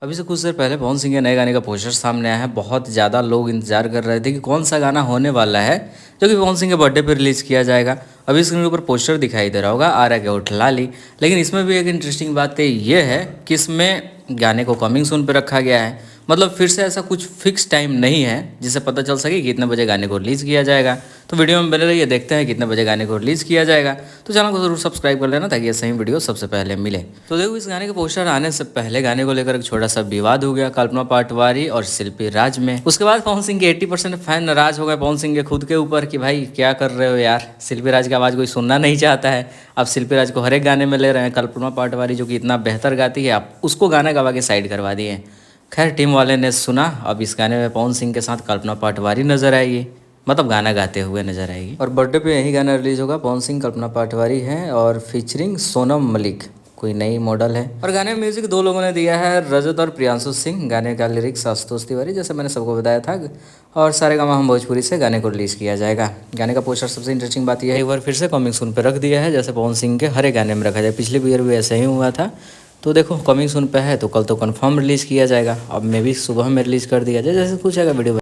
अभी से कुछ देर पहले पवन सिंह के नए गाने का पोस्टर सामने आया है। बहुत ज़्यादा लोग इंतजार कर रहे थे कि कौन सा गाना होने वाला है जो कि पवन सिंह के बर्थडे पर रिलीज़ किया जाएगा। अभी स्क्रीन के ऊपर पोस्टर दिखाई दे रहा होगा आ रहा है उठ लाली। लेकिन इसमें भी एक इंटरेस्टिंग बात ये है कि इसमें गाने को कमिंग सून पे रखा गया है। मतलब फिर से ऐसा कुछ फिक्स टाइम नहीं है जिससे पता चल सके कि कितने बजे गाने को रिलीज़ किया जाएगा। तो वीडियो में बने रहिए, देखते हैं कितने बजे गाने को रिलीज़ किया जाएगा। तो चैनल को जरूर सब्सक्राइब कर लेना ताकि ये सही वीडियो सबसे पहले मिले। तो देखो, इस गाने के पोस्टर आने से पहले गाने को लेकर एक छोटा सा विवाद हो गया कल्पना पाटवारी और शिल्पी राज में। उसके बाद पवन सिंह के 80% फैन नाराज हो गए पवन सिंह के खुद के ऊपर कि भाई क्या कर रहे हो यार, शिल्पी राज की आवाज़ कोई सुनना नहीं चाहता है। अब शिल्पी राज को हर एक गाने में ले रहे हैं। कल्पना पाटवारी जो कि इतना बेहतर गाती है, आप उसको गाना गवा के साइड करवा दिए। खैर, टीम वाले ने सुना। अब इस गाने में पवन सिंह के साथ कल्पना पाटवारी नजर आएगी, मतलब गाना गाते हुए नजर आएगी। और बर्थडे पे यही गाना रिलीज होगा। पवन सिंह, कल्पना पाटवारी है और फीचरिंग सोनम मलिक, कोई नई मॉडल है। और गाने में म्यूजिक दो लोगों ने दिया है, रजत और प्रियांशु सिंह। गाने का लिरिक्स आशुतोष तिवारी, जैसे मैंने सबको बताया था। और सारेगामा हम भोजपुरी से गाने को रिलीज़ किया जाएगा। गाने का पोस्टर सबसे इंटरेस्टिंग बात यह है, एक बार फिर से कमिंग सून पे रख दिया है, जैसे पवन सिंह के हर एक गाने में रखा जाए। पिछले ईयर भी ऐसा ही हुआ था। तो देखो, कमिंग सून पे है तो कल तो कंफर्म रिलीज़ किया जाएगा। अब मे भी सुबह में रिलीज़ कर दिया जाए, जैसे कुछ आएगा वीडियो।